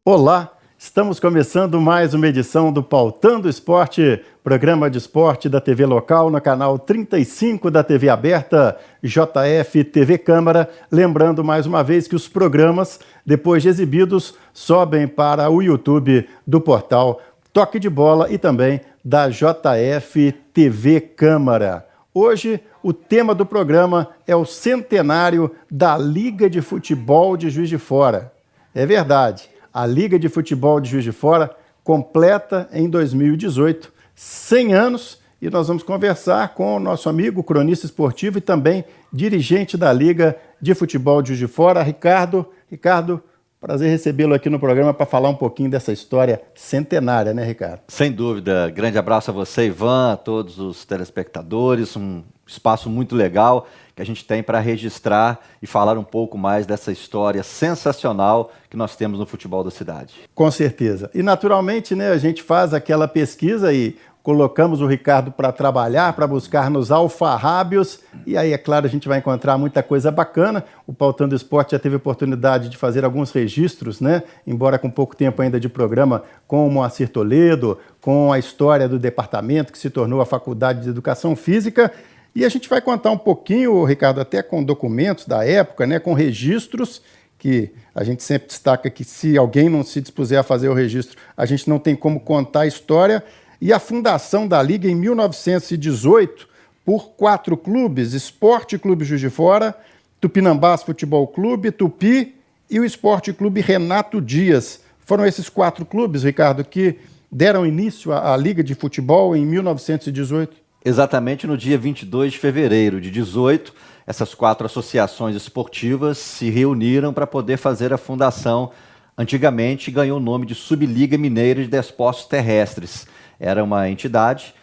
Olá, estamos começando mais uma edição do Pautando Esporte, programa de esporte da TV local no canal 35 da TV aberta, JF TV Câmara. Lembrando mais uma vez que os programas, depois de exibidos, sobem para o YouTube do portal Toque de Bola e também da JF TV Câmara. Hoje, o tema do programa é o centenário da Liga de Futebol de Juiz de Fora. É verdade. A Liga de Futebol de Juiz de Fora completa em 2018 100 anos e nós vamos conversar com o nosso amigo cronista esportivo e também dirigente da Liga de Futebol de Juiz de Fora, Ricardo. Ricardo, prazer recebê-lo aqui no programa para falar um pouquinho dessa história centenária, né, Ricardo? Sem dúvida. Grande abraço a você, Ivan, a todos os telespectadores. Um espaço muito legal que a gente tem para registrar e falar um pouco mais dessa história sensacional que nós temos no futebol da cidade. Com certeza. E naturalmente, né, a gente faz aquela pesquisa e colocamos o Ricardo para trabalhar, para buscar nos alfarrábios, e aí, é claro, a gente vai encontrar muita coisa bacana. O Pautando Esporte já teve a oportunidade de fazer alguns registros, né? Embora com pouco tempo ainda de programa, com o Moacir Toledo, com a história do departamento que se tornou a Faculdade de Educação Física. E a gente vai contar um pouquinho, Ricardo, até com documentos da época, né, com registros, que a gente sempre destaca que se alguém não se dispuser a fazer o registro, a gente não tem como contar a história. E a fundação da Liga em 1918 por 4 clubes: Esporte Clube Juiz de Fora, Tupinambás Futebol Clube, Tupi e o Esporte Clube Renato Dias. Foram esses 4 clubes, Ricardo, que deram início à Liga de Futebol em 1918? Exatamente no dia 22 de fevereiro de 18, essas 4 associações esportivas se reuniram para poder fazer a fundação. Antigamente ganhou o nome de Subliga Mineira de Desportos Terrestres. Era uma entidade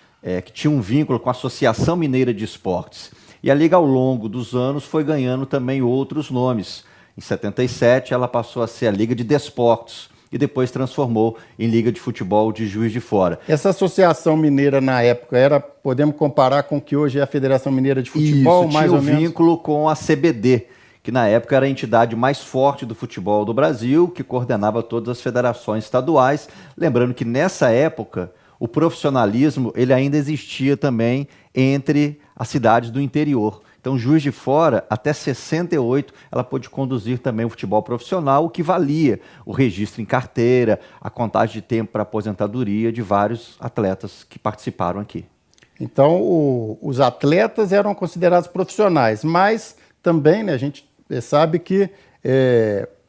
que tinha um vínculo com a Associação Mineira de Esportes. E a Liga, ao longo dos anos, foi ganhando também outros nomes. Em 77, ela passou a ser a Liga de Desportos e depois transformou em Liga de Futebol de Juiz de Fora. Essa associação mineira na época podemos comparar com o que hoje é a Federação Mineira de Futebol, Isso, mais ou menos? tinha um vínculo com a CBD, que na época era a entidade mais forte do futebol do Brasil, que coordenava todas as federações estaduais. Lembrando que nessa época o profissionalismo ele ainda existia também entre as cidades do interior. Então, Juiz de Fora, até 68, ela pôde conduzir também o futebol profissional, o que valia o registro em carteira, a contagem de tempo para aposentadoria de vários atletas que participaram aqui. Então, os atletas eram considerados profissionais, mas também, né, a gente sabe que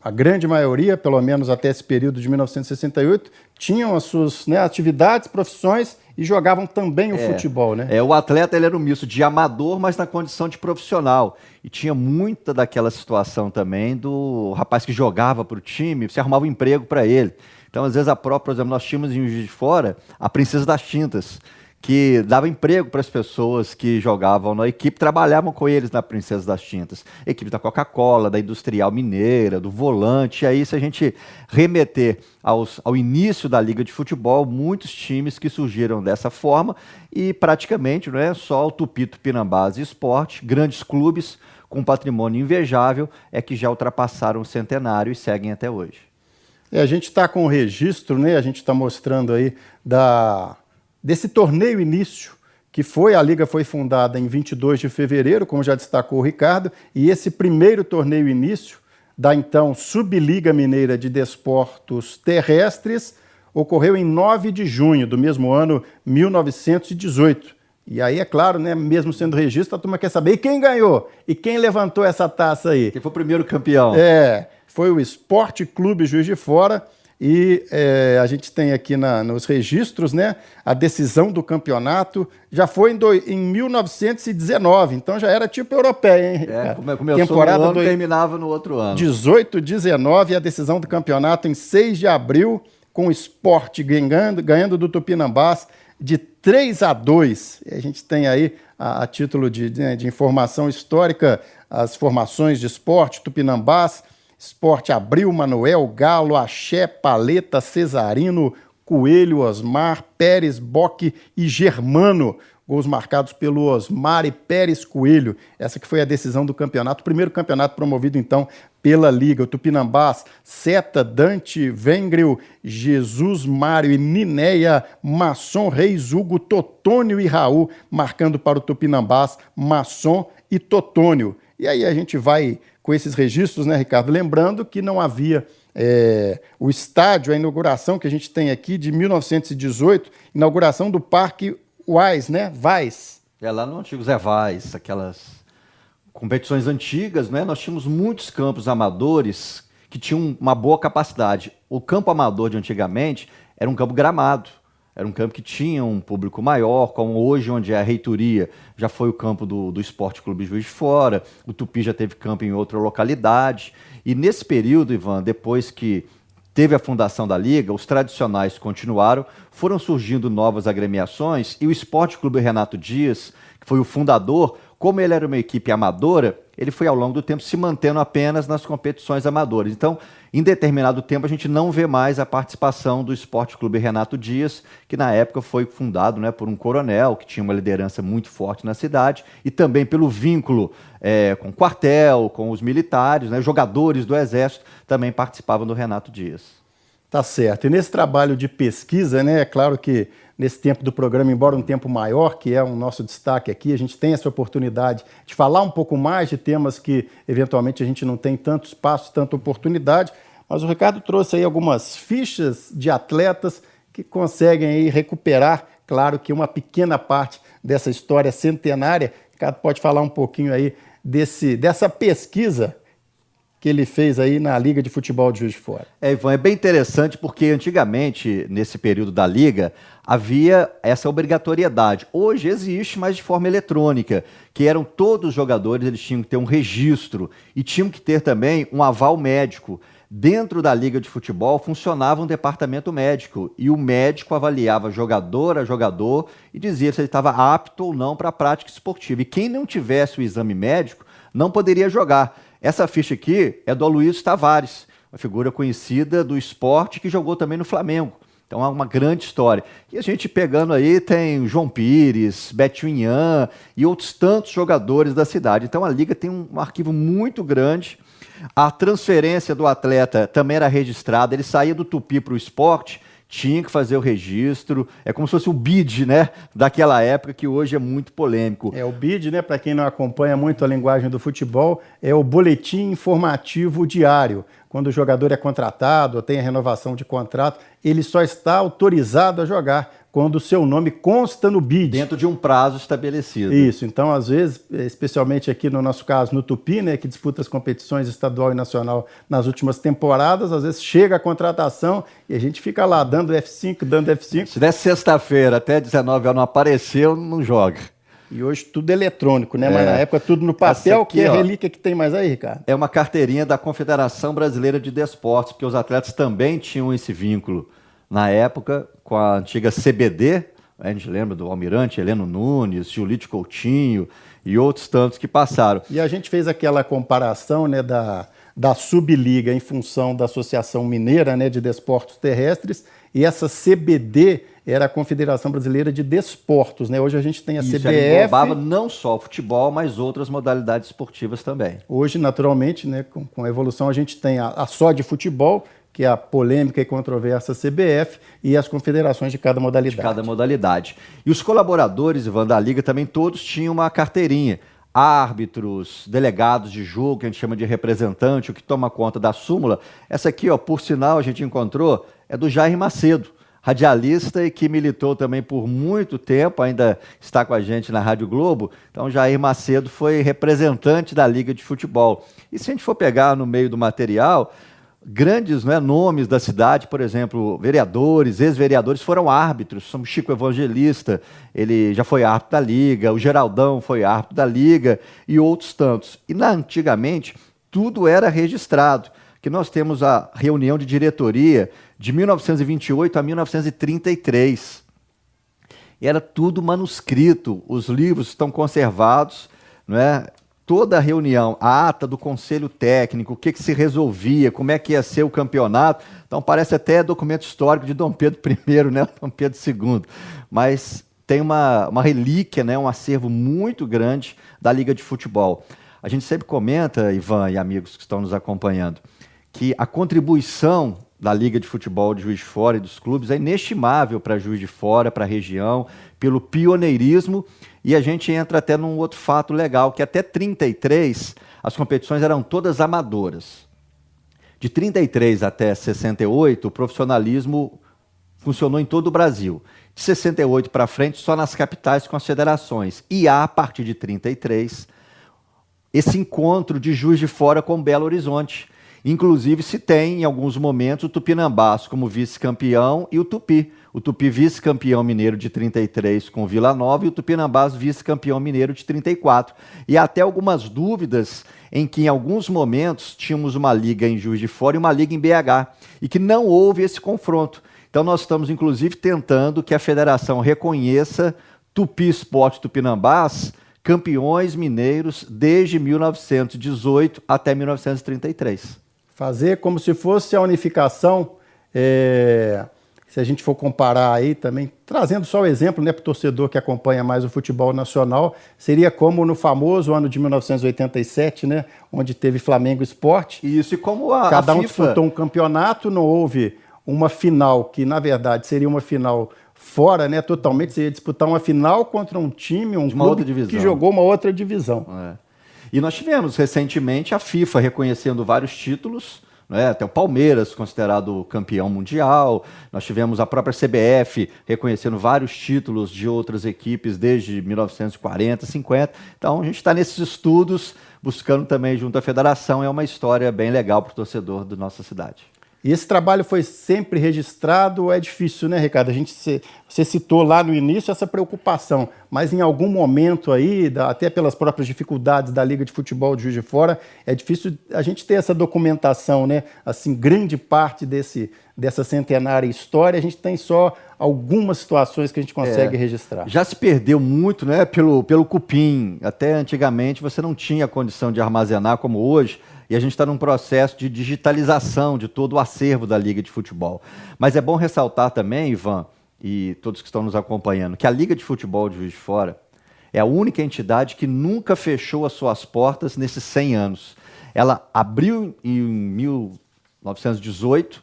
a grande maioria, pelo menos até esse período de 1968, tinham as suas, né, atividades, profissões e jogavam também o futebol, né? O atleta ele era um misto de amador, mas na condição de profissional. E tinha muita daquela situação também do rapaz que jogava para o time, você arrumava um emprego para ele. Então, às vezes, por exemplo, nós tínhamos em Juiz de Fora a Princesa das Tintas, que dava emprego para as pessoas que jogavam na equipe, trabalhavam com eles na Princesa das Tintas. Equipe da Coca-Cola, da Industrial Mineira, do Volante. E aí, se a gente remeter ao início da Liga de Futebol, muitos times que surgiram dessa forma e praticamente não é só o Tupi, Tupinambás e Esporte, grandes clubes com patrimônio invejável, que já ultrapassaram o centenário e seguem até hoje. A gente está com o registro, né? A gente está mostrando aí desse torneio início, que a Liga foi fundada em 22 de fevereiro, como já destacou o Ricardo, e esse primeiro torneio início da então Subliga Mineira de Desportos Terrestres ocorreu em 9 de junho do mesmo ano, 1918. E aí, é claro, né, mesmo sendo registro, a turma quer saber, e quem ganhou? E quem levantou essa taça aí? Quem foi o primeiro campeão? Foi o Esporte Clube Juiz de Fora. E a gente tem aqui nos registros, né, a decisão do campeonato já foi em 1919, então já era tipo europeia, hein? Começou temporada no ano, terminava no outro ano. 18-19, a decisão do campeonato em 6 de abril, com o Sport ganhando do Tupinambás de 3-2. E a gente tem aí, a título de informação histórica, as formações de Sport, Tupinambás, Sport Abril, Manuel, Galo, Axé, Paleta, Cesarino, Coelho, Osmar, Pérez, Boque e Germano. Gols marcados pelo Osmar e Pérez Coelho. Essa que foi a decisão do campeonato. O primeiro campeonato promovido, então, pela Liga. O Tupinambás, Seta, Dante, Vengril, Jesus, Mário e Ninéia, Masson, Reis, Hugo, Totônio e Raul, marcando para o Tupinambás, Masson e Totônio. E aí a gente vai com esses registros, né, Ricardo? Lembrando que não havia o estádio, a inauguração que a gente tem aqui de 1918, inauguração do Parque Vaz, né? Vaz. Lá no antigo Zé Vaz, aquelas competições antigas, né? Nós tínhamos muitos campos amadores que tinham uma boa capacidade. O campo amador de antigamente era um campo gramado, era um campo que tinha um público maior, como hoje, onde é a reitoria, já foi o campo do Esporte Clube Juiz de Fora, o Tupi já teve campo em outra localidade. E nesse período, Ivan, depois que teve a fundação da Liga, os tradicionais continuaram, foram surgindo novas agremiações e o Esporte Clube Renato Dias, que foi o fundador, como ele era uma equipe amadora, ele foi ao longo do tempo se mantendo apenas nas competições amadoras. Então, em determinado tempo, a gente não vê mais a participação do Esporte Clube Renato Dias, que na época foi fundado, né, por um coronel que tinha uma liderança muito forte na cidade e também pelo vínculo com o quartel, com os militares, né, jogadores do Exército também participavam do Renato Dias. Tá certo. E nesse trabalho de pesquisa, né, é claro que nesse tempo do programa, embora um tempo maior, que é o nosso destaque aqui, a gente tem essa oportunidade de falar um pouco mais de temas que, eventualmente, a gente não tem tanto espaço, tanta oportunidade, mas o Ricardo trouxe aí algumas fichas de atletas que conseguem aí recuperar, claro que uma pequena parte dessa história centenária. O Ricardo pode falar um pouquinho aí dessa pesquisa que ele fez aí na Liga de Futebol de Juiz de Fora. Ivan, é bem interessante porque antigamente, nesse período da Liga, havia essa obrigatoriedade. Hoje existe, mas de forma eletrônica, que eram todos os jogadores, eles tinham que ter um registro e tinham que ter também um aval médico. Dentro da Liga de Futebol funcionava um departamento médico e o médico avaliava jogador a jogador e dizia se ele estava apto ou não para a prática esportiva. E quem não tivesse o exame médico não poderia jogar. Essa ficha aqui é do Aloysio Tavares, uma figura conhecida do esporte que jogou também no Flamengo. Então é uma grande história. E a gente pegando aí tem João Pires, Betinho Inhan e outros tantos jogadores da cidade. Então a Liga tem um arquivo muito grande. A transferência do atleta também era registrada, ele saía do Tupi para o esporte, tinha que fazer o registro, é como se fosse o BID, né, daquela época, que hoje é muito polêmico. O BID, né, para quem não acompanha muito a linguagem do futebol, é o Boletim Informativo Diário. Quando o jogador é contratado ou tem a renovação de contrato, ele só está autorizado a jogar quando o seu nome consta no BID. Dentro de um prazo estabelecido. Isso, então às vezes, especialmente aqui no nosso caso, no Tupi, né, que disputa as competições estadual e nacional nas últimas temporadas, às vezes chega a contratação e a gente fica lá dando F5, dando F5. Se der sexta-feira até 19 horas não apareceu, não joga. E hoje tudo é eletrônico, né? Mas na época tudo no papel, aqui, que é a relíquia que tem mais aí, Ricardo. É uma carteirinha da Confederação Brasileira de Desportos, porque os atletas também tinham esse vínculo na época com a antiga CBD, a gente lembra do Almirante, Heleno Nunes, Julite Coutinho e outros tantos que passaram. E a gente fez aquela comparação, né, da Subliga em função da Associação Mineira, né, de Desportos Terrestres, e essa CBD era a Confederação Brasileira de Desportos, né? Hoje a gente tem a CBF. Ela englobava não só o futebol, mas outras modalidades esportivas também. Hoje, naturalmente, né, com a evolução, a gente tem a só de futebol, que é a polêmica e controversa CBF, e as confederações de cada modalidade. De cada modalidade. E os colaboradores, Ivan, da Liga também todos tinham uma carteirinha. Árbitros, delegados de jogo, que a gente chama de representante, o que toma conta da súmula. Essa aqui, ó, por sinal, a gente encontrou, é do Jair Macedo, radialista e que militou também por muito tempo, ainda está com a gente na Rádio Globo. Então, Jair Macedo foi representante da Liga de Futebol. E se a gente for pegar no meio do material, grandes, né, nomes da cidade, por exemplo, vereadores, ex-vereadores foram árbitros. Como Chico Evangelista, ele já foi árbitro da Liga, o Geraldão foi árbitro da Liga e outros tantos. E antigamente, tudo era registrado, que nós temos a reunião de diretoria de 1928 a 1933. E era tudo manuscrito, os livros estão conservados, não é? toda a reunião, a ata do conselho técnico, o que se resolvia, como é que ia ser o campeonato. Então parece até documento histórico de Dom Pedro I, né? Dom Pedro II. Mas tem uma relíquia, né? Um acervo muito grande da Liga de Futebol. A gente sempre comenta, Ivan e amigos que estão nos acompanhando, que a contribuição da Liga de Futebol de Juiz de Fora e dos clubes é inestimável para Juiz de Fora, para a região, pelo pioneirismo. E a gente entra até num outro fato legal, que até 33 as competições eram todas amadoras. De 33 até 68, o profissionalismo funcionou em todo o Brasil. De 68 para frente, só nas capitais com as federações. E há, a partir de 33, esse encontro de Juiz de Fora com Belo Horizonte. Inclusive, se tem, em alguns momentos, o Tupinambás como vice-campeão e o Tupi. O Tupi vice-campeão mineiro de 33 com Vila Nova e o Tupinambás vice-campeão mineiro de 34. E há até algumas dúvidas em que, em alguns momentos, tínhamos uma liga em Juiz de Fora e uma liga em BH, e que não houve esse confronto. Então, nós estamos, inclusive, tentando que a federação reconheça Tupi Esporte Tupinambás campeões mineiros desde 1918 até 1933. Fazer como se fosse a unificação, se a gente for comparar aí também, trazendo só o exemplo, né, para o torcedor que acompanha mais o futebol nacional, seria como no famoso ano de 1987, né, onde teve Flamengo Sport. Isso, e como cada um FIFA disputou um campeonato, não houve uma final, que na verdade seria uma final fora, né, totalmente, você ia disputar uma final contra um time, um clube que jogou uma outra divisão. E nós tivemos recentemente a FIFA reconhecendo vários títulos, né? Até o Palmeiras considerado campeão mundial, nós tivemos a própria CBF reconhecendo vários títulos de outras equipes desde 1940, 50. Então a gente está nesses estudos, buscando também junto à federação, é uma história bem legal para o torcedor da nossa cidade. E esse trabalho foi sempre registrado, é difícil, né, Ricardo? Você citou lá no início essa preocupação, mas em algum momento aí, até pelas próprias dificuldades da Liga de Futebol de Juiz de Fora, é difícil a gente ter essa documentação, né? Assim, grande parte dessa centenária história, a gente tem só algumas situações que a gente consegue registrar. Já se perdeu muito, né, pelo cupim. Até antigamente você não tinha condição de armazenar como hoje, e a gente está num processo de digitalização de todo o acervo da Liga de Futebol. Mas é bom ressaltar também, Ivan, e todos que estão nos acompanhando, que a Liga de Futebol de Juiz de Fora é a única entidade que nunca fechou as suas portas nesses 100 anos. Ela abriu em 1918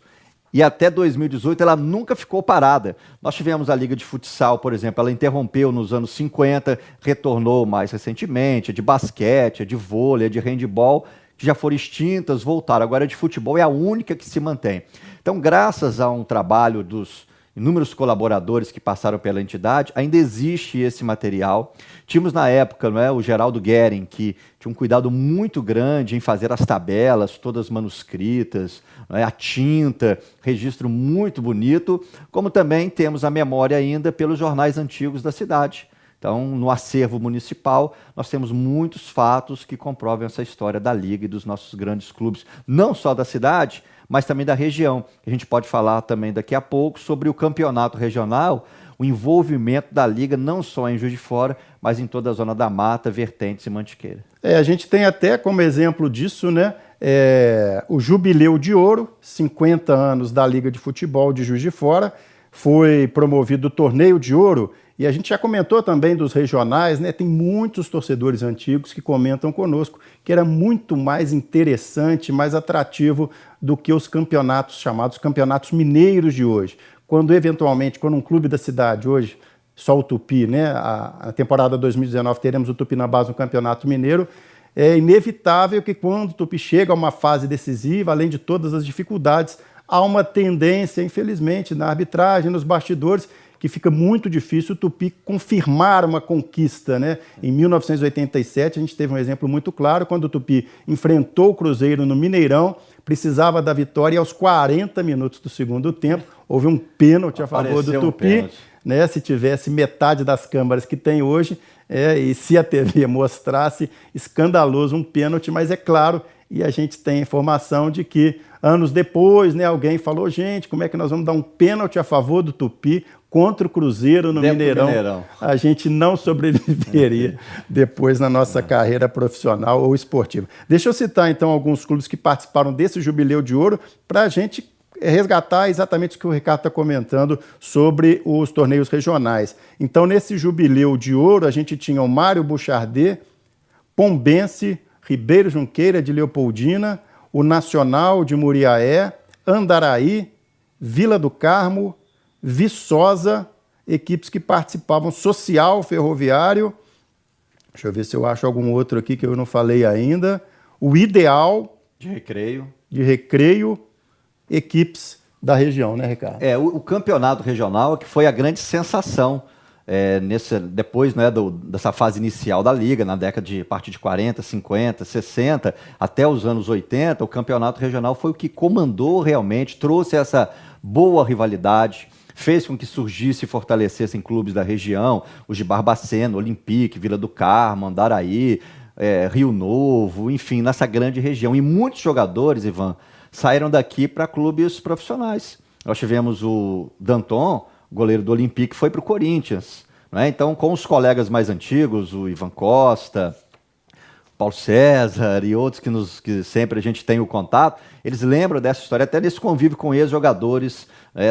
e até 2018 ela nunca ficou parada. Nós tivemos a Liga de Futsal, por exemplo, ela interrompeu nos anos 50, retornou mais recentemente, a de basquete, a de vôlei, a de handebol, que já foram extintas, voltaram. Agora a de futebol é a única que se mantém. Então, graças a um trabalho dos inúmeros colaboradores que passaram pela entidade, ainda existe esse material. Tínhamos na época, não é, o Geraldo Guerin, que tinha um cuidado muito grande em fazer as tabelas, todas manuscritas, não é, a tinta, registro muito bonito, como também temos a memória ainda pelos jornais antigos da cidade. Então, no acervo municipal, nós temos muitos fatos que comprovam essa história da Liga e dos nossos grandes clubes, não só da cidade, mas também da região. A gente pode falar também daqui a pouco sobre o campeonato regional, o envolvimento da Liga não só em Juiz de Fora, mas em toda a Zona da Mata, Vertentes e Mantiqueira. A gente tem até como exemplo disso, né, o Jubileu de Ouro, 50 anos da Liga de Futebol de Juiz de Fora, foi promovido o Torneio de Ouro. E a gente já comentou também dos regionais, né? Tem muitos torcedores antigos que comentam conosco que era muito mais interessante, mais atrativo do que os campeonatos chamados campeonatos mineiros de hoje. Quando um clube da cidade hoje, só o Tupi, né? A temporada 2019 teremos o Tupinambás no Campeonato Mineiro, é inevitável que quando o Tupi chega a uma fase decisiva, além de todas as dificuldades, há uma tendência, infelizmente, na arbitragem, nos bastidores, que fica muito difícil o Tupi confirmar uma conquista, né? Em 1987, a gente teve um exemplo muito claro, quando o Tupi enfrentou o Cruzeiro no Mineirão, precisava da vitória e aos 40 minutos do segundo tempo, houve um pênalti a favor do Tupi, né? Se tivesse metade das câmaras que tem hoje, e se a TV mostrasse, escandaloso um pênalti, mas é claro, e a gente tem informação de que anos depois, né, alguém falou, gente, como é que nós vamos dar um pênalti a favor do Tupi contra o Cruzeiro no Mineirão? A gente não sobreviveria depois na nossa carreira profissional ou esportiva. Deixa eu citar, então, alguns clubes que participaram desse Jubileu de Ouro para a gente resgatar exatamente o que o Ricardo está comentando sobre os torneios regionais. Então, nesse Jubileu de Ouro, a gente tinha o Mário Buchardet, Pombense, Ribeiro Junqueira de Leopoldina, o Nacional de Muriaé, Andaraí, Vila do Carmo, Viçosa, equipes que participavam, Social Ferroviário, deixa eu ver se eu acho algum outro aqui que eu não falei ainda, o Ideal de Recreio, equipes da região, né, Ricardo? O campeonato regional que foi a grande sensação depois, né, dessa fase inicial da Liga, na década a partir de 40, 50, 60, até os anos 80, o campeonato regional foi o que comandou realmente, trouxe essa boa rivalidade, fez com que surgisse e fortalecessem clubes da região, os de Barbacena, Olympique, Vila do Carmo, Andaraí, Rio Novo, enfim, nessa grande região. E muitos jogadores, Ivan, saíram daqui para clubes profissionais. Nós tivemos o Danton, goleiro do Olympique, foi para o Corinthians, né? Então, com os colegas mais antigos, o Ivan Costa, Paulo César e outros que sempre a gente tem o contato, eles lembram dessa história, até nesse convívio com ex-jogadores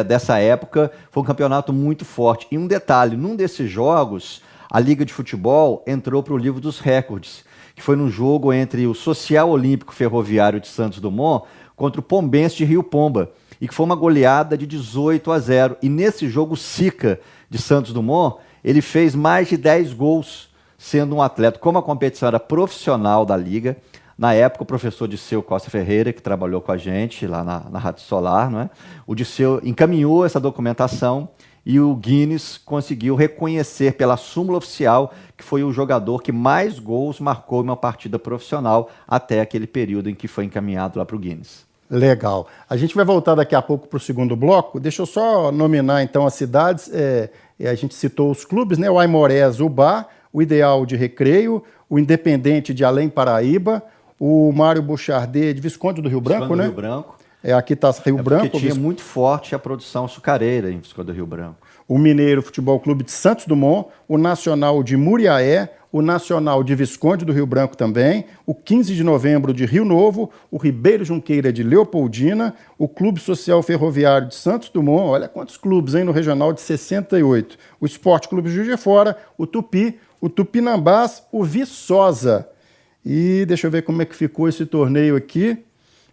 dessa época. Foi um campeonato muito forte. E um detalhe, num desses jogos, a Liga de Futebol entrou para o livro dos recordes, que foi num jogo entre o Social Olímpico Ferroviário de Santos Dumont contra o Pombense de Rio Pomba, e que foi uma goleada de 18-0. E nesse jogo, o Sica, de Santos Dumont, ele fez mais de 10 gols, sendo um atleta. Como a competição era profissional da Liga, na época o professor Disseu Costa Ferreira, que trabalhou com a gente lá na Rádio Solar, não é? O Disseu encaminhou essa documentação e o Guinness conseguiu reconhecer pela súmula oficial que foi o jogador que mais gols marcou em uma partida profissional até aquele período em que foi encaminhado lá para o Guinness. Legal. A gente vai voltar daqui a pouco para o segundo bloco. Deixa eu só nominar então as cidades. A gente citou os clubes, né? O Aimorés, Ubá, o Ideal de Recreio, o Independente de Além Paraíba, o Mário Buchardet de Visconde do Rio Branco, né? Rio Branco. Aqui está Rio Branco. Porque tinha muito forte a produção açucareira em Visconde do Rio Branco. O Mineiro Futebol Clube de Santos Dumont, o Nacional de Muriaé, o Nacional de Visconde do Rio Branco também, o 15 de Novembro de Rio Novo, o Ribeiro Junqueira de Leopoldina, o Clube Social Ferroviário de Santos Dumont, olha quantos clubes, hein, no Regional de 68, o Esporte Clube Juiz de Fora, o Tupi, o Tupinambás, o Viçosa. E deixa eu ver como é que ficou esse torneio aqui,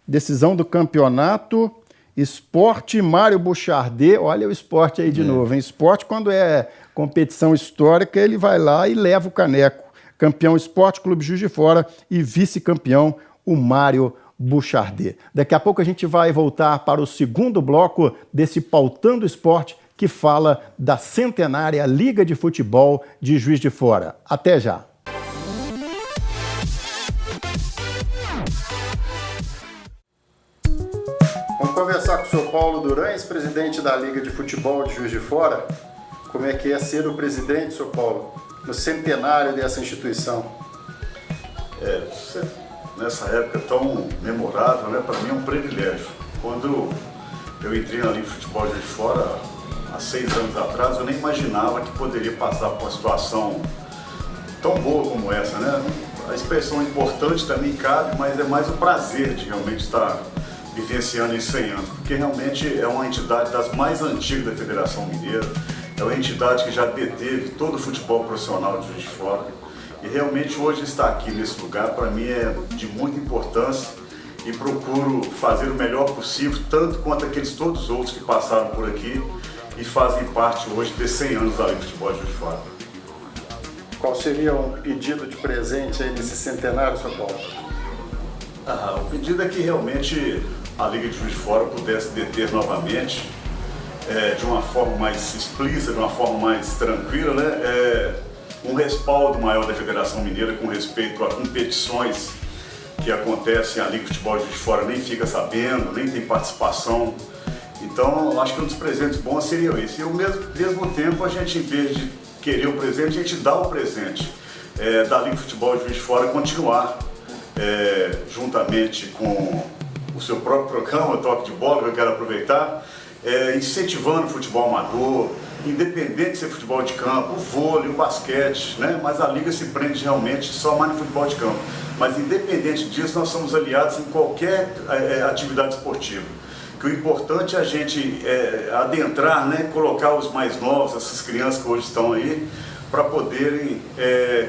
decisão do campeonato, Esporte Mário Buchardet, olha o esporte aí de novo, hein? Esporte, quando é competição histórica, ele vai lá e leva o caneco. Campeão Esporte Clube Juiz de Fora e vice-campeão o Mário Buchardet. Daqui a pouco a gente vai voltar para o segundo bloco desse Pautando Esporte, que fala da centenária Liga de Futebol de Juiz de Fora. Até já! Vamos conversar com o senhor Paulo Durães, presidente da Liga de Futebol de Juiz de Fora. Como é que é ser o presidente, senhor Paulo, no centenário dessa instituição? Nessa época tão memorável, né, para mim é um privilégio. Quando eu entrei na Liga de Futebol de Juiz de Fora, há 6 anos atrás, eu nem imaginava que poderia passar por uma situação tão boa como essa, né? A expressão importante também cabe, mas é mais o prazer de realmente estar vivenciando esses 100 anos, porque realmente é uma entidade das mais antigas da Federação Mineira, é uma entidade que já deteve todo o futebol profissional de Juiz de Fora, e realmente hoje estar aqui nesse lugar para mim é de muita importância e procuro fazer o melhor possível, tanto quanto aqueles todos os outros que passaram por aqui e fazem parte hoje de 100 anos da Liga de Futebol de Juiz de Fora. Qual seria um pedido de presente aí nesse centenário, senhor Paulo? O pedido é que realmente a Liga de Juiz de Fora pudesse deter novamente, de uma forma mais explícita, de uma forma mais tranquila, né? Um respaldo maior da Federação Mineira com respeito a competições que acontecem, a Liga de Futebol de Juiz de Fora nem fica sabendo, nem tem participação. Então, eu acho que um dos presentes bons seria esse. E ao mesmo tempo, a gente, em vez de querer o presente, a gente dá o presente da Liga de Futebol de Juiz de Fora continuar juntamente com o seu próprio programa, Toque de Bola, que eu quero aproveitar, incentivando o futebol amador, independente de ser futebol de campo, o vôlei, o basquete, né? Mas a Liga se prende realmente só mais no futebol de campo. Mas independente disso, nós somos aliados em qualquer atividade esportiva. Que o importante é a gente adentrar, né? Colocar os mais novos, essas crianças que hoje estão aí, para poderem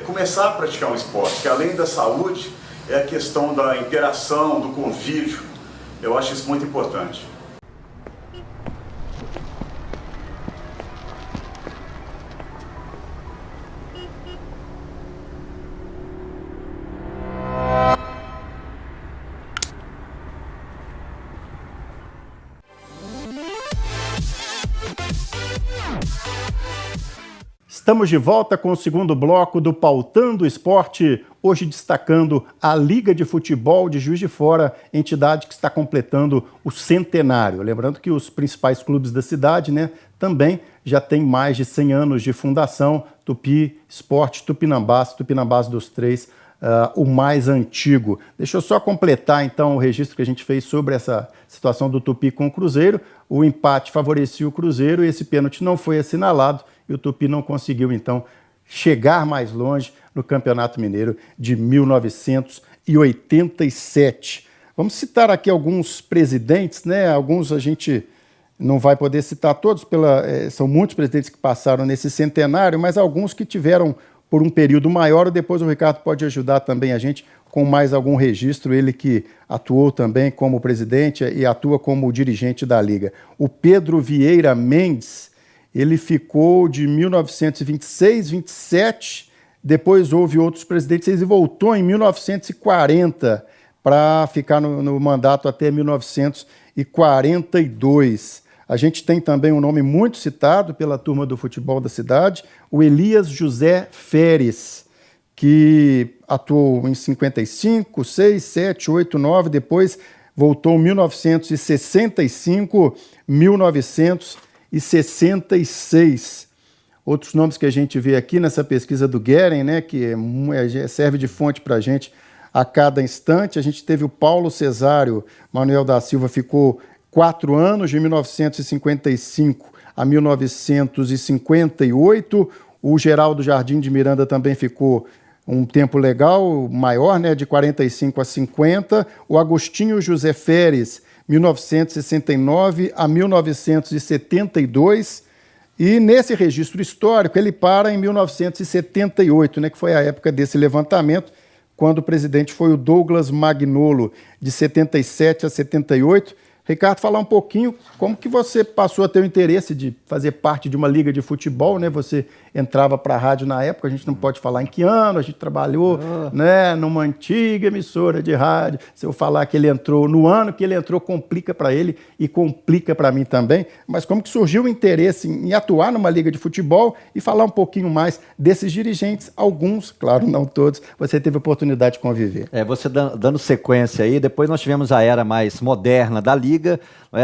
começar a praticar um esporte, que além da saúde, é a questão da interação, do convívio. Eu acho isso muito importante. Estamos de volta com o segundo bloco do Pautando o Esporte, hoje destacando a Liga de Futebol de Juiz de Fora, entidade que está completando o centenário. Lembrando que os principais clubes da cidade, né, também já têm mais de 100 anos de fundação. Tupi Esporte, Tupinambás dos Três, o mais antigo. Deixa eu só completar então o registro que a gente fez sobre essa situação do Tupi com o Cruzeiro. O empate favorecia o Cruzeiro e esse pênalti não foi assinalado e o Tupi não conseguiu então chegar mais longe no Campeonato Mineiro de 1987. Vamos citar aqui alguns presidentes, né? Alguns a gente não vai poder citar todos, são muitos presidentes que passaram nesse centenário, mas alguns que tiveram por um período maior, depois o Ricardo pode ajudar também a gente com mais algum registro, ele que atuou também como presidente e atua como dirigente da Liga. O Pedro Vieira Mendes, ele ficou de 1926, 27, depois houve outros presidentes, ele voltou em 1940 para ficar no mandato até 1942. A gente tem também um nome muito citado pela turma do futebol da cidade, o Elias José Feres, que atuou em 55, 6, 7, 8, 9, depois voltou em 1965, 1966. Outros nomes que a gente vê aqui nessa pesquisa do Guerin, né, que serve de fonte para a gente a cada instante. A gente teve o Paulo Cesário Manuel da Silva, ficou 4 anos, de 1955 a 1958. O Geraldo Jardim de Miranda também ficou um tempo legal, maior, né, de 45 a 50. O Agostinho José Feres, 1969 a 1972. E nesse registro histórico ele para em 1978, né, que foi a época desse levantamento, quando o presidente foi o Douglas Magnolo, de 77 a 78. Ricardo, falar um pouquinho como que você passou a ter o interesse de fazer parte de uma liga de futebol, né? Você entrava para a rádio na época, a gente não pode falar em que ano, a gente trabalhou né, numa antiga emissora de rádio. Se eu falar que ele entrou no ano que ele entrou, complica para ele e complica para mim também. Mas como que surgiu o interesse em atuar numa liga de futebol e falar um pouquinho mais desses dirigentes, alguns, claro, não todos, você teve a oportunidade de conviver. Você dando sequência aí, depois nós tivemos a era mais moderna da liga,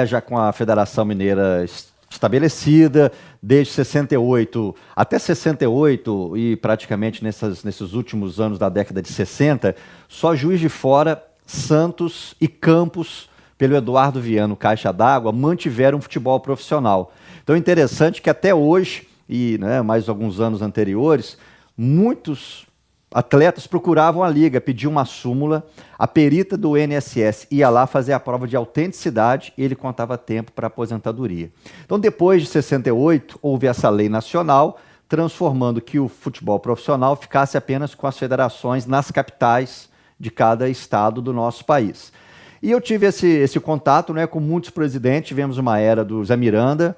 já com a Federação Mineira estabelecida, desde 68 até 68 e praticamente nesses últimos anos da década de 60, só Juiz de Fora, Santos e Campos, pelo Eduardo Viano Caixa d'Água, mantiveram o futebol profissional. Então é interessante que até hoje, e mais alguns anos anteriores, muitos atletas procuravam a liga, pediam uma súmula, a perita do INSS ia lá fazer a prova de autenticidade e ele contava tempo para aposentadoria. Então, depois de 68, houve essa lei nacional, transformando que o futebol profissional ficasse apenas com as federações nas capitais de cada estado do nosso país. E eu tive esse contato com muitos presidentes, tivemos uma era do Zé Miranda,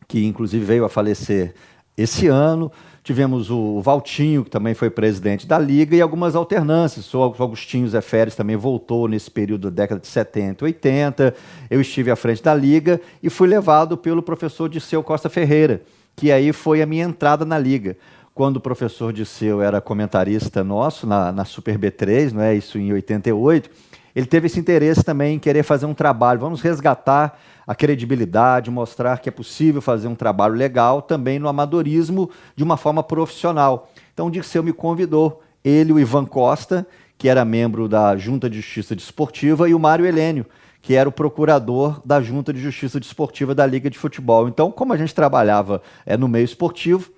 que inclusive veio a falecer esse ano. Tivemos o Valtinho, que também foi presidente da Liga, e algumas alternâncias. O Agostinho Zé Feres também voltou nesse período da década de 70 e 80. Eu estive à frente da Liga e fui levado pelo professor Dirceu Costa Ferreira, que aí foi a minha entrada na Liga. Quando o professor Dirceu era comentarista nosso na Super B3, isso em 88, ele teve esse interesse também em querer fazer um trabalho. Vamos resgatar a credibilidade, mostrar que é possível fazer um trabalho legal também no amadorismo de uma forma profissional. Então o Dirceu me convidou, ele e o Ivan Costa, que era membro da Junta de Justiça Desportiva, e o Mário Helênio, que era o procurador da Junta de Justiça Desportiva da Liga de Futebol. Então, como a gente trabalhava no meio esportivo,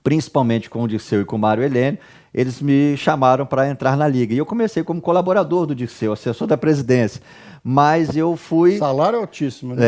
principalmente com o Dirceu e com o Mário Helênio, eles me chamaram para entrar na Liga. E eu comecei como colaborador do Dirceu, assessor da presidência. Mas eu fui... Salário altíssimo, né?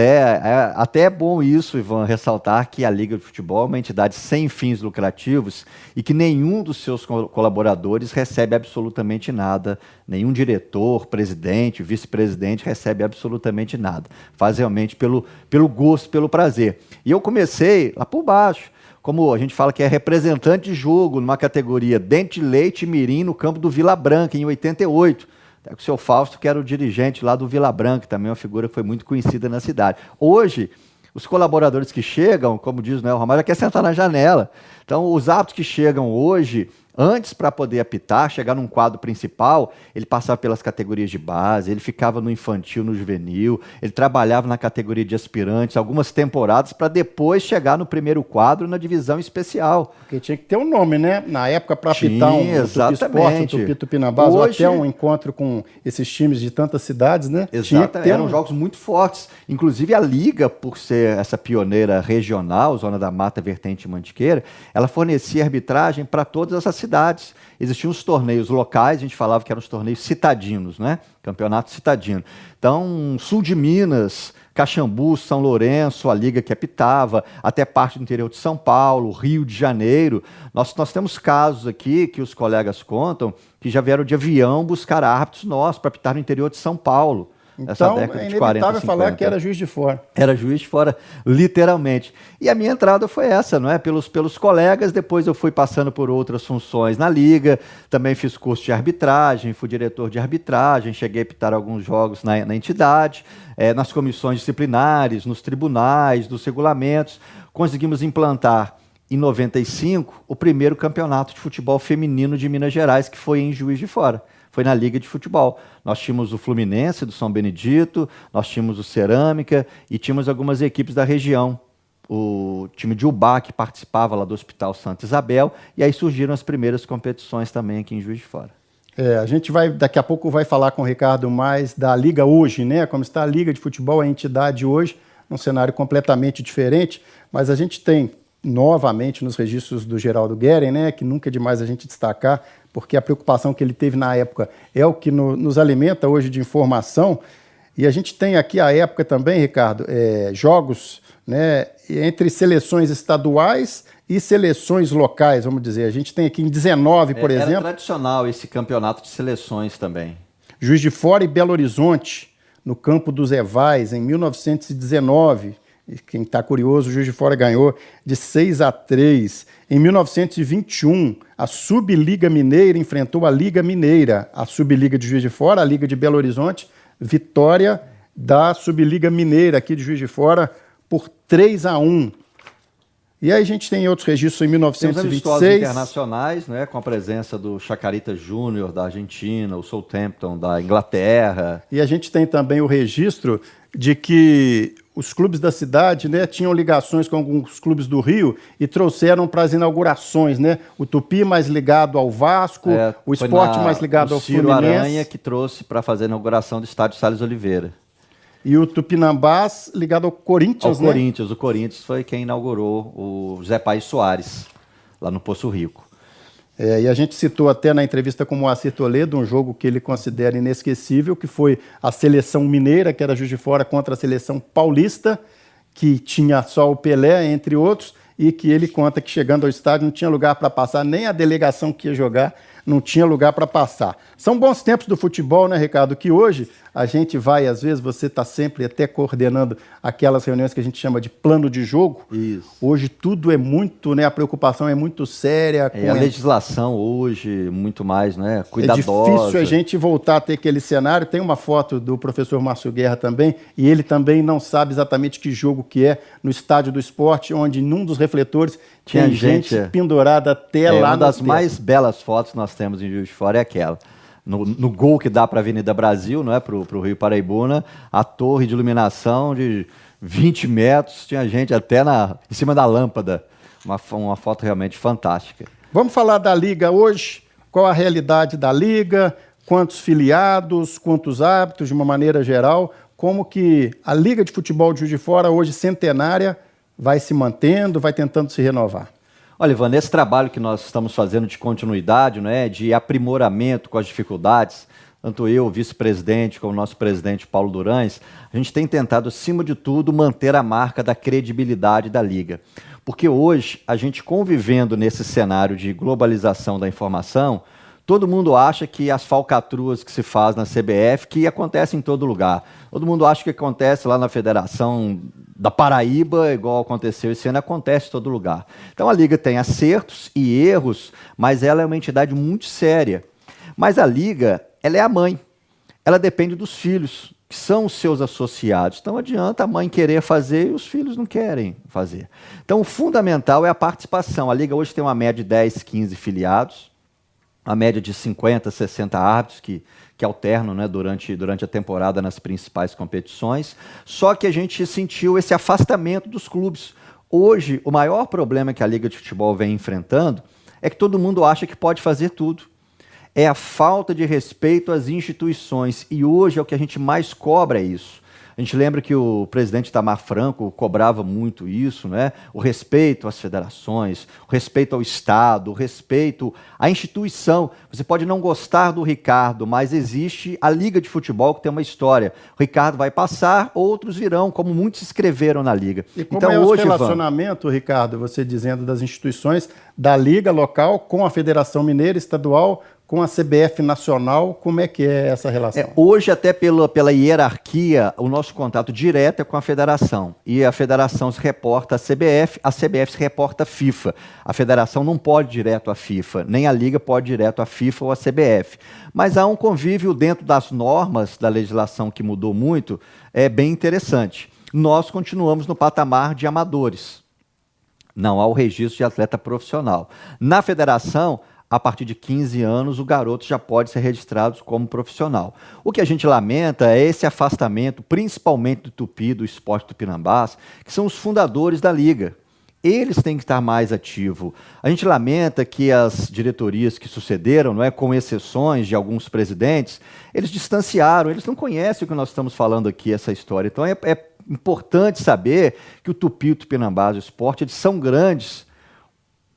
Até é bom isso, Ivan, ressaltar que a Liga de Futebol é uma entidade sem fins lucrativos e que nenhum dos seus colaboradores recebe absolutamente nada. Nenhum diretor, presidente, vice-presidente recebe absolutamente nada. Faz realmente pelo gosto, pelo prazer. E eu comecei lá por baixo, como a gente fala que é representante de jogo numa categoria Dente de Leite e Mirim no campo do Vila Branca, em 88. Até com o seu Fausto, que era o dirigente lá do Vila Branca, também uma figura que foi muito conhecida na cidade. Hoje, os colaboradores que chegam, como diz o Noel Ramalho, já quer sentar na janela. Então, os árbitros que chegam hoje, antes para poder apitar, chegar num quadro principal, ele passava pelas categorias de base, ele ficava no infantil, no juvenil, ele trabalhava na categoria de aspirantes algumas temporadas para depois chegar no primeiro quadro na divisão especial. Porque tinha que ter um nome, né? Na época, para apitar um Tupi Esporte, um Tupi Tupinambás, ou até um encontro com esses times de tantas cidades, né? Exatamente, eram jogos muito fortes. Inclusive a Liga, por ser essa pioneira regional, Zona da Mata, Vertente Mantiqueira, ela fornecia arbitragem para todas essas cidades. Existiam os torneios locais, a gente falava que eram os torneios citadinos, né? Campeonato citadino. Então, sul de Minas, Caxambu, São Lourenço, a Liga que apitava, até parte do interior de São Paulo, Rio de Janeiro. Nós temos casos aqui que os colegas contam que já vieram de avião buscar árbitros nossos para apitar no interior de São Paulo. Então, é inevitável falar que era Juiz de Fora. Era Juiz de Fora, literalmente. E a minha entrada foi essa, não é? Pelos colegas, depois eu fui passando por outras funções na Liga, também fiz curso de arbitragem, fui diretor de arbitragem, cheguei a apitar alguns jogos na entidade, nas comissões disciplinares, nos tribunais, nos regulamentos. Conseguimos implantar, em 95, o primeiro campeonato de futebol feminino de Minas Gerais, que foi em Juiz de Fora. Foi na Liga de Futebol. Nós tínhamos o Fluminense, do São Benedito, nós tínhamos o Cerâmica e tínhamos algumas equipes da região. O time de Ubá, que participava lá do Hospital Santa Isabel, e aí surgiram as primeiras competições também aqui em Juiz de Fora. A gente daqui a pouco vai falar com o Ricardo mais da Liga hoje, né? Como está a Liga de Futebol, a entidade hoje, num cenário completamente diferente, mas a gente tem novamente nos registros do Geraldo Guerin, né, que nunca é demais a gente destacar, porque a preocupação que ele teve na época é o que nos alimenta hoje de informação. E a gente tem aqui a época também, Ricardo, jogos, né, entre seleções estaduais e seleções locais, vamos dizer. A gente tem aqui em 19, por exemplo... Era tradicional esse campeonato de seleções também. Juiz de Fora e Belo Horizonte, no campo dos Evais, em 1919... Quem está curioso, o Juiz de Fora ganhou de 6-3. Em 1921, a Subliga Mineira enfrentou a Liga Mineira. A Subliga de Juiz de Fora, a Liga de Belo Horizonte, vitória da Subliga Mineira aqui de Juiz de Fora por 3-1. E aí a gente tem outros registros em 1926. Temos amistosos internacionais, né, com a presença do Chacarita Júnior da Argentina, o Southampton da Inglaterra. E a gente tem também o registro de que os clubes da cidade, né, tinham ligações com alguns clubes do Rio e trouxeram para as inaugurações, né? O Tupi mais ligado ao Vasco, o Sport mais ligado ao Ciro Fluminense. Aranha que trouxe para fazer a inauguração do estádio Salles Oliveira. E o Tupinambás ligado ao Corinthians, né? O Corinthians foi quem inaugurou o José Paes Soares, lá no Poço Rico. E a gente citou até na entrevista com o Moacir Toledo um jogo que ele considera inesquecível, que foi a seleção mineira, que era Juiz de Fora, contra a seleção paulista, que tinha só o Pelé, entre outros, e que ele conta que chegando ao estádio não tinha lugar para passar, nem a delegação que ia jogar não tinha lugar para passar. São bons tempos do futebol, né, Ricardo? Que hoje a gente vai, às vezes, você está sempre até coordenando aquelas reuniões que a gente chama de plano de jogo. Isso. Hoje tudo é muito, né, a preocupação é muito séria. A legislação hoje, muito mais, né, cuidadosa. É difícil a gente voltar a ter aquele cenário. Tem uma foto do professor Márcio Guerra também, e ele também não sabe exatamente que jogo que é no Estádio do Esporte, onde num dos refletores tinha gente pendurada até lá. Uma das mais belas fotos que nós temos em Juiz de Fora é aquela. No gol que dá para a Avenida Brasil, não é, para o Rio Paraibuna, a torre de iluminação de 20 metros, tinha gente até em cima da lâmpada. Uma foto realmente fantástica. Vamos falar da Liga hoje? Qual a realidade da Liga? quantos filiados, quantos árbitros, de uma maneira geral, como que a Liga de Futebol de Juiz de Fora, hoje centenária, vai se mantendo, vai tentando se renovar? Olha, Ivan, nesse trabalho que nós estamos fazendo de continuidade, né, de aprimoramento com as dificuldades, tanto eu, vice-presidente, como o nosso presidente Paulo Durães, a gente tem tentado, acima de tudo, manter a marca da credibilidade da Liga. Porque hoje, a gente convivendo nesse cenário de globalização da informação, todo mundo acha que as falcatruas que se faz na CBF, que acontecem em todo lugar. Todo mundo acha que acontece lá na Federação da Paraíba, igual aconteceu esse ano, acontece em todo lugar. Então a Liga tem acertos e erros, mas ela é uma entidade muito séria. Mas a Liga, ela é a mãe. Ela depende dos filhos, que são os seus associados. Então adianta a mãe querer fazer e os filhos não querem fazer. Então o fundamental é a participação. A Liga hoje tem uma média de 10, 15 filiados, a média de 50, 60 árbitros que alternam, né, durante a temporada nas principais competições. Só que a gente sentiu esse afastamento dos clubes. Hoje, o maior problema que a Liga de Futebol vem enfrentando é que todo mundo acha que pode fazer tudo. É a falta de respeito às instituições. E hoje é o que a gente mais cobra é isso. A gente lembra que o presidente Itamar Franco cobrava muito isso, né? O respeito às federações, o respeito ao Estado, o respeito à instituição. Você pode não gostar do Ricardo, mas existe a Liga de Futebol que tem uma história. O Ricardo vai passar, outros virão, como muitos escreveram na Liga. E como então, é hoje, o relacionamento, Ricardo, você dizendo das instituições da Liga local com a Federação Mineira Estadual, com a CBF Nacional, como é que é essa relação? Hoje, até pela hierarquia, o nosso contato direto é com a federação. E a federação se reporta à CBF se reporta à FIFA. A federação não pode ir direto à FIFA, nem a Liga pode ir direto à FIFA ou à CBF. Mas há um convívio dentro das normas da legislação que mudou muito, é bem interessante. Nós continuamos no patamar de amadores. Não há o registro de atleta profissional. Na federação, a partir de 15 anos, o garoto já pode ser registrado como profissional. O que a gente lamenta é esse afastamento, principalmente do Tupi, do Esporte Tupinambás, que são os fundadores da Liga. Eles têm que estar mais ativos. A gente lamenta que as diretorias que sucederam, não é, com exceções de alguns presidentes, eles distanciaram, eles não conhecem o que nós estamos falando aqui, essa história. Então é importante saber que o Tupi, o Tupinambás e o Esporte, eles são grandes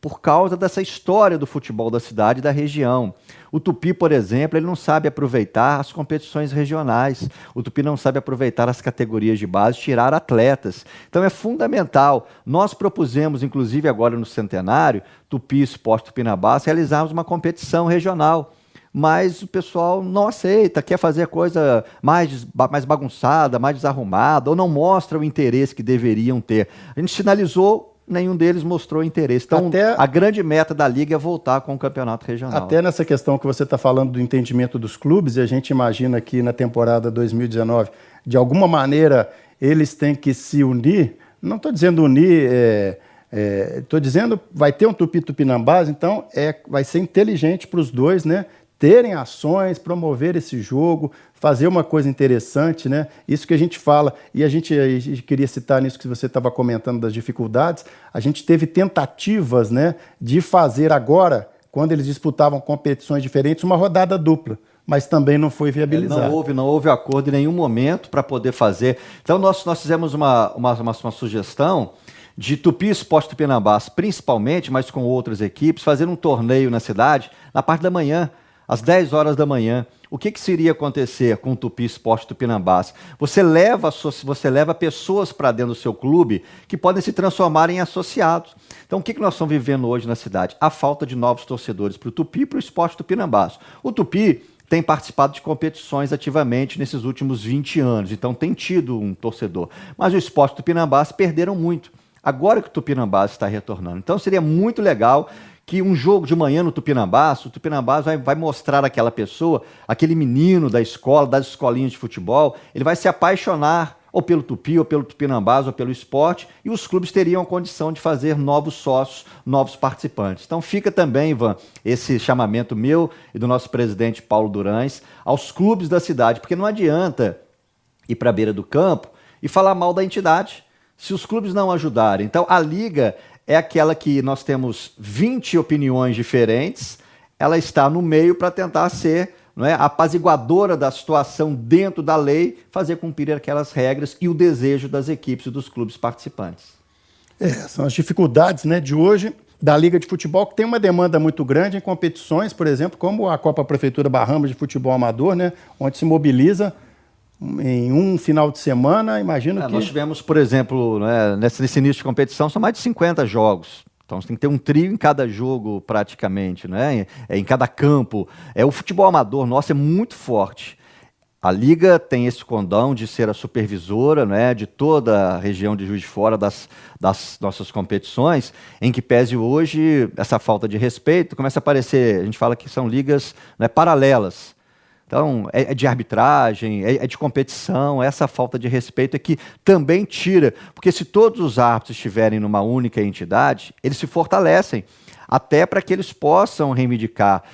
por causa dessa história do futebol da cidade e da região. O Tupi, por exemplo, ele não sabe aproveitar as competições regionais. O Tupi não sabe aproveitar as categorias de base, tirar atletas. Então é fundamental. Nós propusemos, inclusive agora no centenário, Tupi, Esporte Tupinambás, realizarmos uma competição regional. Mas o pessoal não aceita, quer fazer coisa mais bagunçada, mais desarrumada, ou não mostra o interesse que deveriam ter. A gente sinalizou, nenhum deles mostrou interesse. Então, a grande meta da Liga é voltar com o campeonato regional. Até nessa questão que você está falando do entendimento dos clubes, e a gente imagina que na temporada 2019, de alguma maneira, eles têm que se unir. Não estou dizendo unir, estou dizendo vai ter um Tupi-Tupinambás, então vai ser inteligente para os dois, né? Terem ações, promover esse jogo, fazer uma coisa interessante, né? Isso que a gente fala, e a gente queria citar nisso que você estava comentando das dificuldades, a gente teve tentativas, né, de fazer agora, quando eles disputavam competições diferentes, uma rodada dupla, mas também não foi viabilizado. Não houve acordo em nenhum momento para poder fazer. Então nós fizemos uma sugestão de Tupi, Esporte Tupinambás, principalmente, mas com outras equipes, fazer um torneio na cidade, na parte da manhã, às 10 horas da manhã. O que iria acontecer com o Tupi, Esporte Tupinambás? Você leva pessoas para dentro do seu clube que podem se transformar em associados. Então, o que nós estamos vivendo hoje na cidade? A falta de novos torcedores para o Tupi e para o Esporte Tupinambás. O Tupi tem participado de competições ativamente nesses últimos 20 anos, então tem tido um torcedor. Mas o Esporte Tupinambás perderam muito. Agora que o Tupinambás está retornando. Então, seria muito legal que um jogo de manhã no Tupinambás, o Tupinambás vai mostrar àquela pessoa, aquele menino da escola, das escolinhas de futebol, ele vai se apaixonar ou pelo Tupi, ou pelo Tupinambás, ou pelo esporte, e os clubes teriam a condição de fazer novos sócios, novos participantes. Então fica também, Ivan, esse chamamento meu e do nosso presidente Paulo Durães aos clubes da cidade, porque não adianta ir para a beira do campo e falar mal da entidade, se os clubes não ajudarem. Então a Liga é aquela que nós temos 20 opiniões diferentes, ela está no meio para tentar ser não é, apaziguadora da situação dentro da lei, fazer cumprir aquelas regras e o desejo das equipes e dos clubes participantes. São as dificuldades, né, de hoje da Liga de Futebol, que tem uma demanda muito grande em competições, por exemplo, como a Copa Prefeitura Bahamas de Futebol Amador, né, onde se mobiliza em um final de semana, imagino que... Nós tivemos, por exemplo, né, nesse início de competição, são mais de 50 jogos. Então você tem que ter um trio em cada jogo, praticamente, né? Em cada campo. O futebol amador nosso é muito forte. A Liga tem esse condão de ser a supervisora, né, de toda a região de Juiz de Fora das nossas competições, em que pese hoje essa falta de respeito começa a aparecer. A gente fala que são ligas, né, paralelas. Então, é de arbitragem, é de competição, essa falta de respeito é que também tira, porque se todos os árbitros estiverem numa única entidade, eles se fortalecem, até para que eles possam reivindicar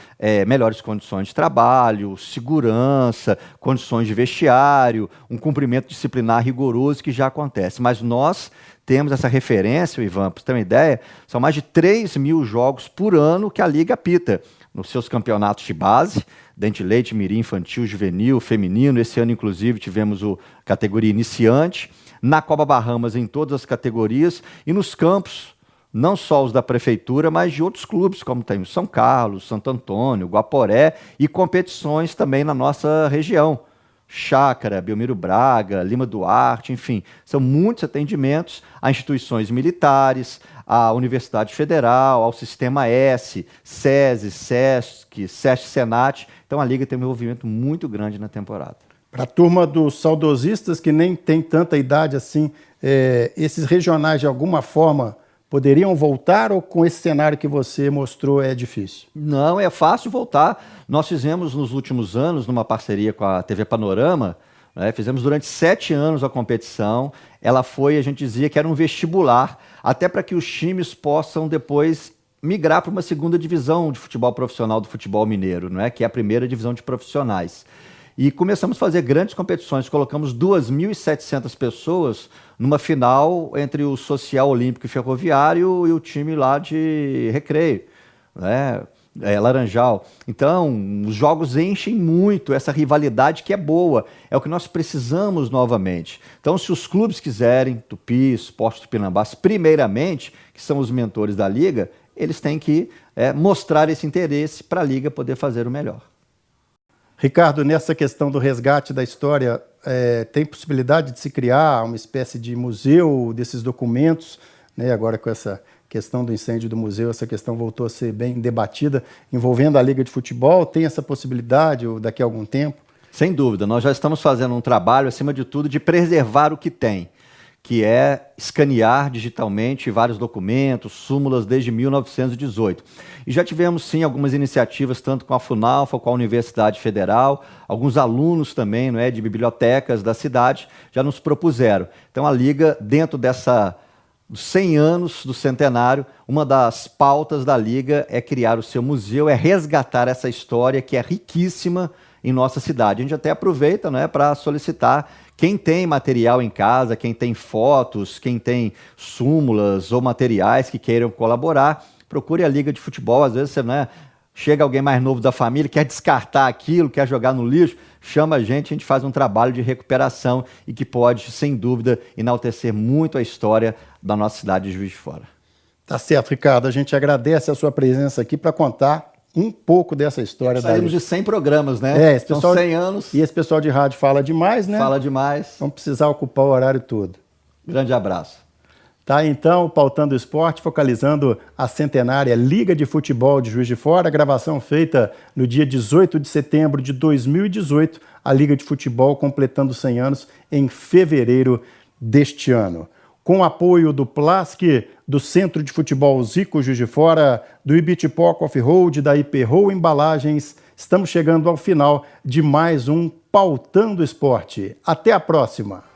melhores condições de trabalho, segurança, condições de vestiário, um cumprimento disciplinar rigoroso que já acontece. Mas nós temos essa referência, Ivan, para você ter uma ideia, são mais de 3.000 jogos por ano que a Liga apita nos seus campeonatos de base, Dente Leite, Mirim, Infantil, Juvenil, Feminino. Esse ano, inclusive, tivemos a categoria iniciante. Na Copa Bahamas, em todas as categorias. E nos campos, não só os da Prefeitura, mas de outros clubes, como tem o São Carlos, Santo Antônio, Guaporé, e competições também na nossa região. Chácara, Belmiro Braga, Lima Duarte, enfim. São muitos atendimentos a instituições militares, à Universidade Federal, ao Sistema S, SESI, SESC, SESC, Senat. Então a Liga tem um envolvimento muito grande na temporada. Para a turma dos saudosistas que nem tem tanta idade assim, esses regionais de alguma forma poderiam voltar ou com esse cenário que você mostrou é difícil? Não, é fácil voltar. Nós fizemos nos últimos anos, numa parceria com a TV Panorama, né, fizemos durante 7 anos a competição. Ela foi, a gente dizia que era um vestibular, até para que os times possam depois migrar para uma segunda divisão de futebol profissional do futebol mineiro, não é? Que é a primeira divisão de profissionais. E começamos a fazer grandes competições, colocamos 2.700 pessoas numa final entre o Social Olímpico e Ferroviário e o time lá de Recreio, né? Laranjal. Então, os jogos enchem muito essa rivalidade que é boa, é o que nós precisamos novamente. Então, se os clubes quiserem, Tupi, Sport Tupinambás, primeiramente, que são os mentores da Liga, eles têm que mostrar esse interesse para a Liga poder fazer o melhor. Ricardo, nessa questão do resgate da história, tem possibilidade de se criar uma espécie de museu desses documentos, né? Agora com essa questão do incêndio do museu, essa questão voltou a ser bem debatida, envolvendo a Liga de Futebol, tem essa possibilidade daqui a algum tempo? Sem dúvida, nós já estamos fazendo um trabalho, acima de tudo, de preservar o que tem, que é escanear digitalmente vários documentos, súmulas desde 1918. E já tivemos, sim, algumas iniciativas, tanto com a FUNALFA, com a Universidade Federal, alguns alunos também, não é, de bibliotecas da cidade, já nos propuseram. Então a Liga, dentro dos 100 anos do centenário, uma das pautas da Liga é criar o seu museu, é resgatar essa história que é riquíssima em nossa cidade. A gente até aproveita, né, para solicitar quem tem material em casa, quem tem fotos, quem tem súmulas ou materiais que queiram colaborar, procure a Liga de Futebol. Às vezes você, né, chega alguém mais novo da família, quer descartar aquilo, quer jogar no lixo, chama a gente faz um trabalho de recuperação e que pode, sem dúvida, enaltecer muito a história da nossa cidade de Juiz de Fora. Tá certo, Ricardo. A gente agradece a sua presença aqui para contar um pouco dessa história. Saímos de 100 programas, né? São 100 anos. E esse pessoal de rádio fala demais, né? Fala demais. Vamos precisar ocupar o horário todo. Grande abraço. Tá, então, Pautando o Esporte, focalizando a centenária Liga de Futebol de Juiz de Fora, gravação feita no dia 18 de setembro de 2018, a Liga de Futebol completando 100 anos em fevereiro deste ano. Com apoio do Plask, do Centro de Futebol Zico Juiz de Fora, do Ibitipoca Off-Road, da Iperro Embalagens, estamos chegando ao final de mais um Pautando o Esporte. Até a próxima!